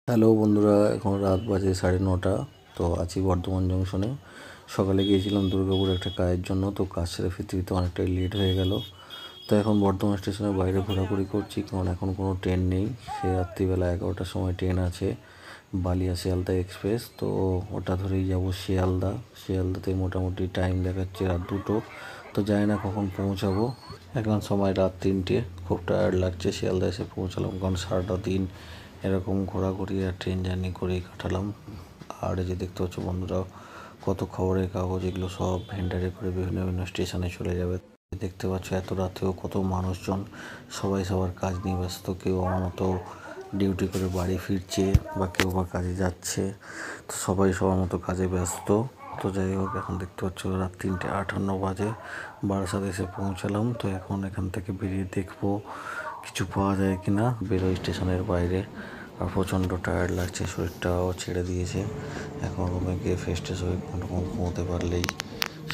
Hello বন্ধুরা, এখন রাত বাজে 9:30। তো আছি বর্ধমান জংশনে। সকালে গিয়েছিলাম দুর্গাপুর একটা কাজের জন্য, তো কাজ সেরে ফিরতে অনেকটাই লেট হয়ে গেল। তো এখন বর্ধমান স্টেশনের বাইরে ঘোরাঘুরি করছি, কারণ এখন কোনো ট্রেন নেই। সে রাত্রিবেলা 11টার সময় ট্রেন আছে, বালিয়া শিয়ালদা এক্সপ্রেস। তো ওটা ধরেই যাব শিয়ালদা। শিয়ালদাতে মোটামুটি টাইম দেখাচ্ছে রাত 2টো। তো জানি না কখন পৌঁছাবো। এখন সময় রাত 3টে। খুব টায়ার্ড লাগছে। শিয়ালদা এসে পৌঁছালাম, কারণ সারাটা দিন এরকম ঘোরাঘুরি আর ট্রেন জার্নি করেই কাটালাম। আর এই যে দেখতে পাচ্ছ বন্ধুরা, কত খবরের কাগজ, এগুলো সব ভেন্ডারে করে বিভিন্ন বিভিন্ন স্টেশনে চলে যাবে। দেখতে পাচ্ছ এত রাতেও কত মানুষজন, সবাই সবার কাজ নিয়ে ব্যস্ত। কেউ আমার মতো ডিউটি করে বাড়ি ফিরছে, বা কেউ বা কাজে যাচ্ছে। তো সবাই সবার মতো কাজে ব্যস্ত। তো যাই হোক, এখন দেখতে পাচ্ছ রাত 3:58 বাজে। বারাসাত এসে পৌঁছালাম। তো এখন এখান থেকে বেরিয়ে দেখবো কিছু পাওয়া যায় কিনা। বেরোই স্টেশনের বাইরে। আর প্রচণ্ড টায়ার্ড লাগছে, শরীরটাও ছেড়ে দিয়েছে। এখন রুমে গিয়ে ফ্রেশ ট্রেশ হয়ে ঘুমোতে পারলেই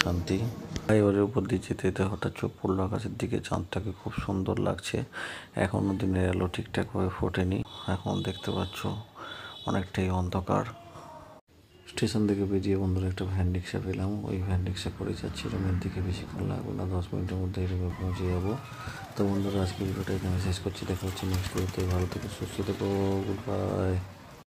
শান্তি। ফ্লাইওভারের উপর দিয়ে যেতে যেতে হঠাৎ চোখ পড়লো আকাশের দিকে। চাঁদটাকে খুব সুন্দর লাগছে। এখনও দিনের আলো ঠিকঠাকভাবে ফোটেনি। এখন দেখতে পাচ্ছ অনেকটাই অন্ধকার। স্টেশন থেকে বেরিয়ে বন্ধুরা একটা ভ্যান রিক্সা পেলাম। ওই ভ্যান রিক্সা করে যাচ্ছি রুমের দিকে। বেশিক্ষণ লাগবে না, 10 মিনিটের মধ্যে রুমে পৌঁছে যাবো। তো বন্ধুরা, আজকে ভিডিওটা এখানে শেষ করছি। দেখা হচ্ছে নেক্সট ভিডিওতে। ভালো থেকো, সুস্থ থেকো, গুড বাই।